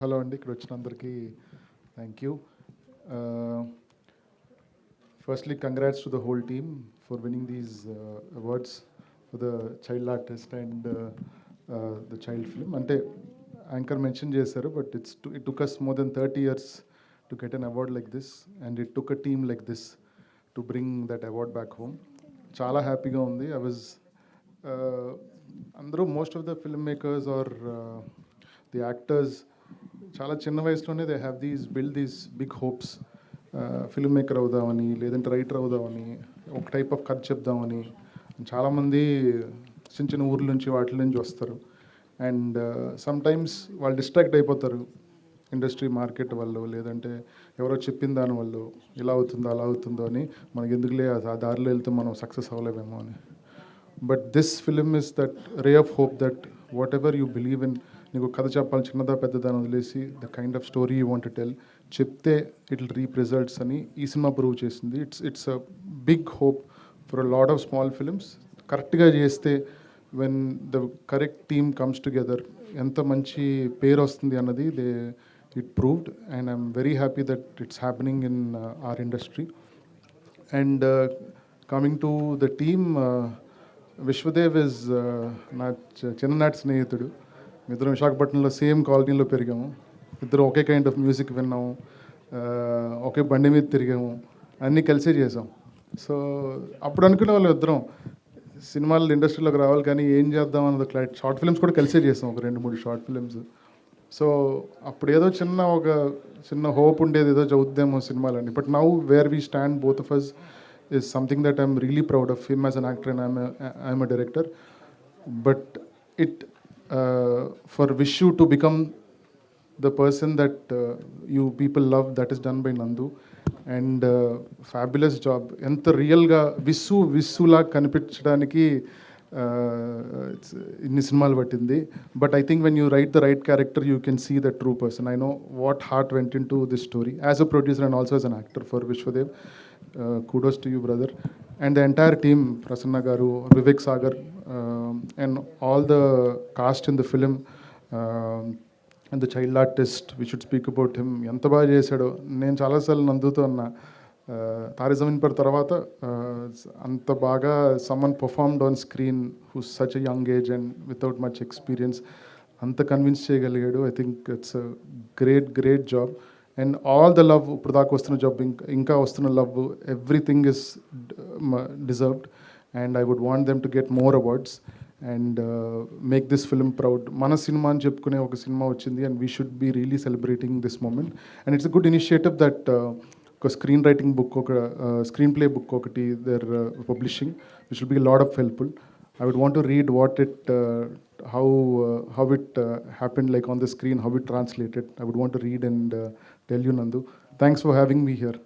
Hello అండి, ఇక్కడ వచ్చినందరికీ thank you. Firstly congrats to the whole team for winning these awards for the child artist and the child film. అంటే anchor mention చేశారు, but it took us more than 30 years to get an award like this, and it took a team like this to bring that award back home. చాలా హ్యాపీగా ఉంది. అందరూ most of the film makers are the actors చాలా చిన్న వయసులోనే they have build these big hopes. Film maker అవుదామని, లేదంటే writer అవుదామని, ఒక టైప్ ఆఫ్ కథ చెప్దామని. చాలామంది చిన్న చిన్న ఊర్ల నుంచి వాటి నుంచి వస్తారు, అండ్ సమ్టైమ్స్ వాళ్ళు డిస్ట్రాక్ట్ అయిపోతారు ఇండస్ట్రీ మార్కెట్ వల్ల, లేదంటే ఎవరో చెప్పిన దాని వల్ల ఇలా అవుతుందో అలా అవుతుందో అని, మనకి ఎందుకులే ఆ దారిలో వెళ్తే మనం సక్సెస్ అవ్వలేమేమో అని. But this film is that ray of hope that whatever you believe in, నీకు కథ చెప్పాలి, చిన్నదా పెద్దదాన్ని వదిలేసి the kind of story you want to tell, చెప్తే ఇట్ విల్ రీప్ రిజల్ట్స్ అని ఈ సినిమా ప్రూవ్ చేసింది. It's a big hope for a lot of small films. కరెక్ట్గా చేస్తే, when the correct team comes together, ఎంత మంచి పేరు వస్తుంది అన్నది it proved, and I'm very happy that it's happening in our industry. And coming to the team, Vishwadev is నా చిన్ననాటి స్నేహితుడు. ఇద్దరం విశాఖపట్నంలో సేమ్ కాలనీలో పెరిగాము. ఇద్దరు ఒకే కైండ్ ఆఫ్ మ్యూజిక్ విన్నాము, ఒకే బండి మీద తిరిగాము, అన్నీ కలిసే చేసాం. సో అప్పుడు అనుకునే వాళ్ళు ఇద్దరం సినిమాల ఇండస్ట్రీలోకి రావాలి, కానీ ఏం చేద్దాం అన్నది క్లారిటీ. షార్ట్ ఫిల్మ్స్ కూడా కలిసే చేసాం, ఒక 2-3 షార్ట్ ఫిల్మ్స్. సో అప్పుడు ఏదో చిన్న హోప్ ఉండేది, ఏదో చదువుద్దేమో సినిమాలని. But now where we stand both of us is something that I'm really proud of him as an actor, and I'm a director. But it for Vishu to become the person that you people love, that is done by Nandu, and fabulous job. Enta real ga Vissu la kanipichadaniki inni cinemalu pattindi. But I think when you write the right character, you can see the true person. I know what heart went into this story as a producer and also as an actor for Vishwadev. Kudos to you, brother, and the entire team, Prasanna Garu, Vivek Sagar, and all the cast in the film, and the child artist, we should speak about him. ఎంత బాగా చేశాడో. నేను చాలాసార్లు నందుతో అన్నా, Taare Zameen per తర్వాత అంత బాగా సమ్మన్ performed on screen whose such a young age and without much experience, అంత కన్విన్స్ చేయగలిగాడు. I think it's a great job. And all the love, ఇప్పుడు దాకా వస్తున్న జాబ్, ఇంకా వస్తున్న love, everything is deserved, and I would want them to get more awards and make this film proud. మన సినిమా అని చెప్పుకునే ఒక సినిమా వచ్చింది, and we should be really celebrating this moment. And it's a good initiative that ఒక screen writing book, ఒక screen play book ఒకటి there publishing, which will be lot of helpful. I would want to read how it happened, like on the screen, how it translated. I would want to read and tell you, Nandu. Thanks for having me here.